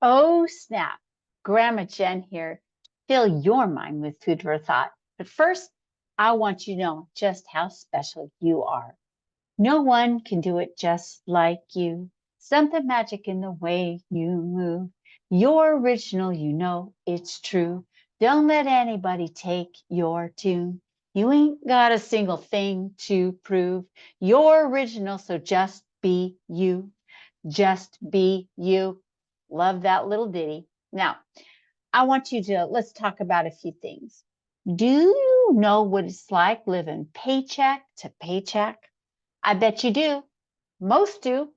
Oh, snap. Grandma Jen here. Fill your mind with food for thought. But first, I want you to know just how special you are. No one can do it just like you. Something magic in the way you move. You're original, you know it's true. Don't let anybody take your tune. You ain't got a single thing to prove. You're original, so just be you. Just be you. Love that little ditty. Now, I want you to let's talk about a few things. Do you know what it's like living paycheck to paycheck? I bet you do. Most do.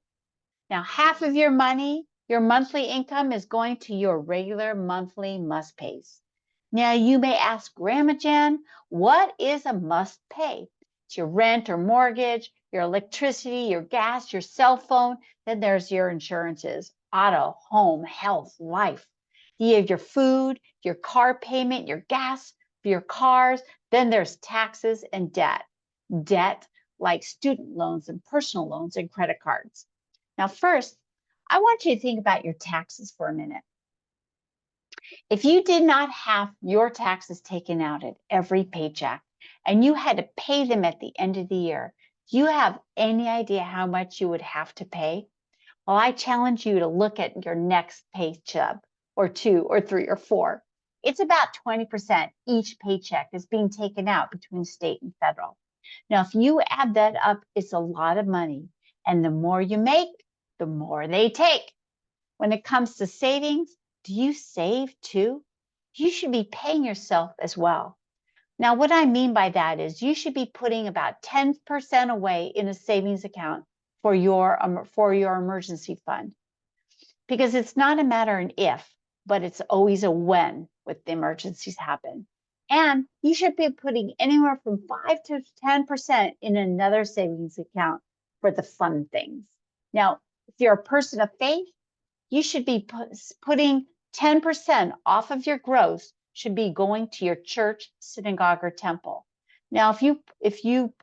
Now, half of your money, your monthly income is going to your regular monthly must pays. Now, you may ask Grandma Jen, what is a must pay? It's your rent or mortgage, your electricity, your gas, your cell phone. Then there's your insurances, auto, home, health, life. You have your food, your car payment, your gas for your cars. Then there's taxes and debt. Debt like student loans and personal loans and credit cards. Now, first, I want you to think about your taxes for a minute. If you did not have your taxes taken out at every paycheck and you had to pay them at the end of the year, do you have any idea how much you would have to pay? Well, I challenge you to look at your next pay stub or two or three or four. It's about 20% each paycheck is being taken out between state and federal. Now, if you add that up, it's a lot of money. And the more you make, the more they take. When it comes to savings, do you save too? You should be paying yourself as well. Now, what I mean by that is you should be putting about 10% away in a savings account for your emergency fund, because it's not a matter of if, but it's always a when with the emergencies happen. And you should be putting anywhere from 5 to 10% in another savings account for the fun things. Now, if you're a person of faith, you should be putting 10% off of your gross should be going to your church, synagogue, or temple. Now, if you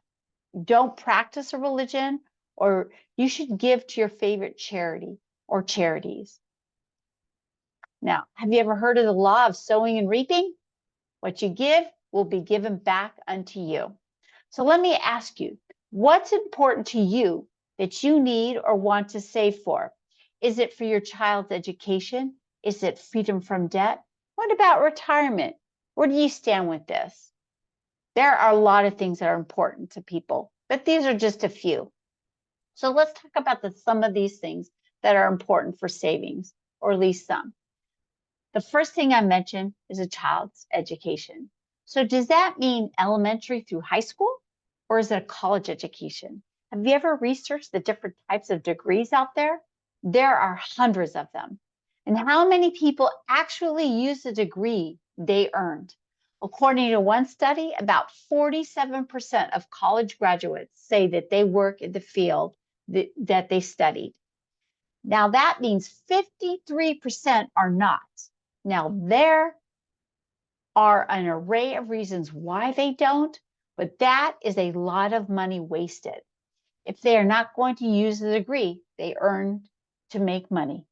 don't practice a religion, or you should give to your favorite charity or charities. Now, have you ever heard of the law of sowing and reaping? What you give will be given back unto you. So let me ask you, what's important to you that you need or want to save for? Is it for your child's education? Is it freedom from debt? What about retirement? Where do you stand with this? There are a lot of things that are important to people, but these are just a few. So let's talk about some of these things that are important for savings, or at least some. The first thing I mentioned is a child's education. So does that mean elementary through high school, or is it a college education? Have you ever researched the different types of degrees out there? There are hundreds of them. And how many people actually use the degree they earned? According to one study, about 47% of college graduates say that they work in the field that they studied. Now that means 53% are not. Now, there are an array of reasons why they don't, but that is a lot of money wasted if they are not going to use the degree they earned to make money.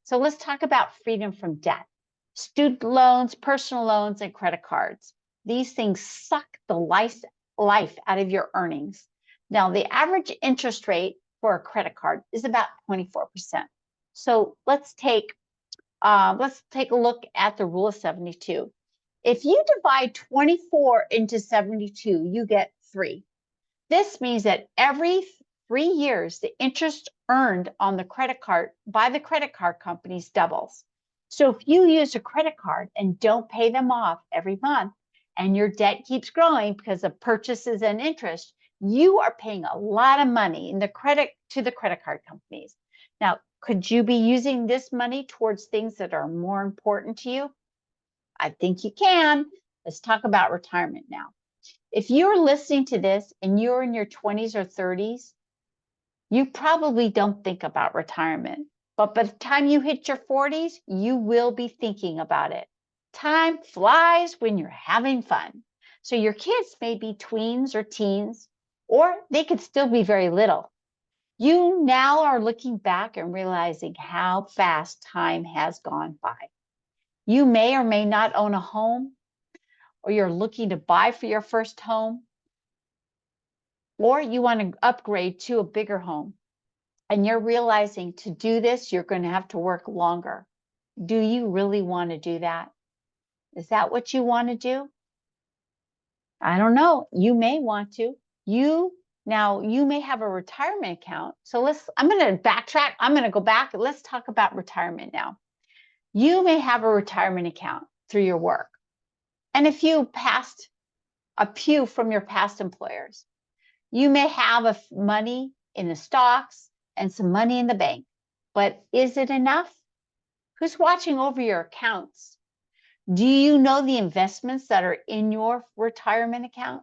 So let's talk about freedom from debt. Student loans, personal loans, and credit cards. These things suck the life out of your earnings. Now, the average interest rate for a credit card is about 24%. So let's take a look at the rule of 72. If you divide 24 into 72, you get 3. This means that every 3 years, the interest earned on the credit card by the credit card companies doubles. So if you use a credit card and don't pay them off every month, and your debt keeps growing because of purchases and interest, you are paying a lot of money to the credit card companies. Now, could you be using this money towards things that are more important to you? I think you can. Let's talk about retirement now. If you're listening to this and you're in your 20s or 30s, you probably don't think about retirement. But by the time you hit your 40s, you will be thinking about it. Time flies when you're having fun. So your kids may be tweens or teens, or they could still be very little. You now are looking back and realizing how fast time has gone by. You may or may not own a home, or you're looking to buy for your first home, or you want to upgrade to a bigger home. And you're realizing to do this, you're going to have to work longer. Do you really want to do that? Is that what you want to do? I don't know. You may want to. You may have a retirement account. So I'm going to backtrack. I'm going to go back. Let's talk about retirement now. You may have a retirement account through your work. And if you passed a few from your past employers, you may have money in the stocks and some money in the bank. But is it enough? Who's watching over your accounts? Do you know the investments that are in your retirement account?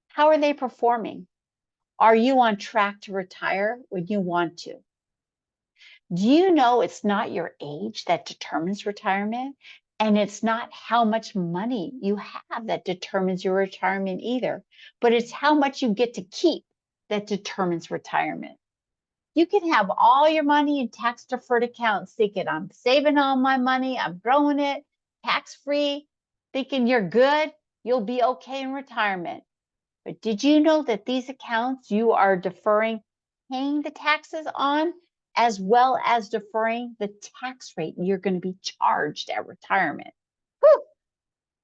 How are they performing? Are you on track to retire when you want to? Do you know it's not your age that determines retirement? And it's not how much money you have that determines your retirement either, but it's how much you get to keep that determines retirement. You can have all your money in tax deferred accounts, thinking I'm saving all my money, I'm growing it tax free, thinking you're good, you'll be okay in retirement. But did you know that these accounts you are deferring paying the taxes on, as well as deferring the tax rate you're going to be charged at retirement? Whew.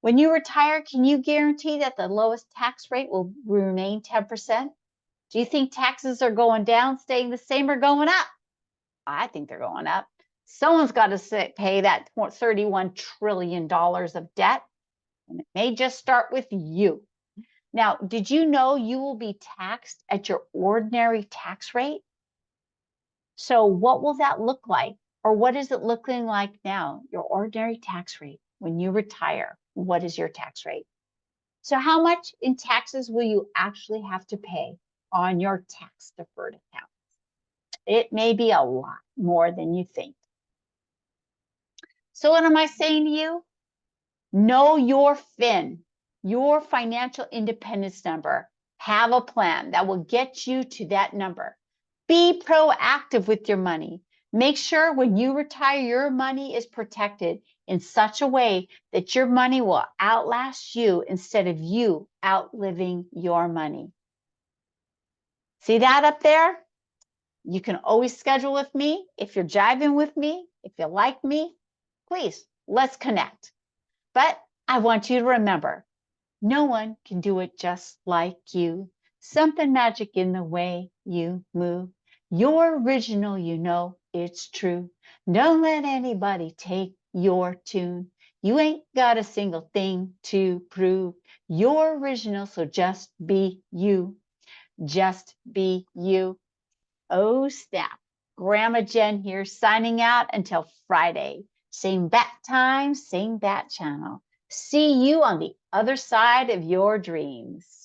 When you retire, can you guarantee that the lowest tax rate will remain 10%? Do you think taxes are going down, staying the same, or going up? I think they're going up. Someone's got to pay that $31 trillion of debt, and it may just start with you. Now, did you know you will be taxed at your ordinary tax rate? So what will that look like? Or what is it looking like now? Your ordinary tax rate. When you retire, what is your tax rate? So how much in taxes will you actually have to pay on your tax deferred accounts? It may be a lot more than you think. So what am I saying to you? Know your FIN, your financial independence number. Have a plan that will get you to that number. Be proactive with your money. Make sure when you retire, your money is protected in such a way that your money will outlast you instead of you outliving your money. See that up there? You can always schedule with me. If you're jiving with me, if you like me, please, let's connect. But I want you to remember, no one can do it just like you. Something magic in the way you move. You're original, you know it's true. Don't let anybody take your tune. You ain't got a single thing to prove. You're original, so just be you. Just be you. Oh, snap. Grandma Jen here, signing out until Friday. Same bat time, same bat channel. See you on the other side of your dreams.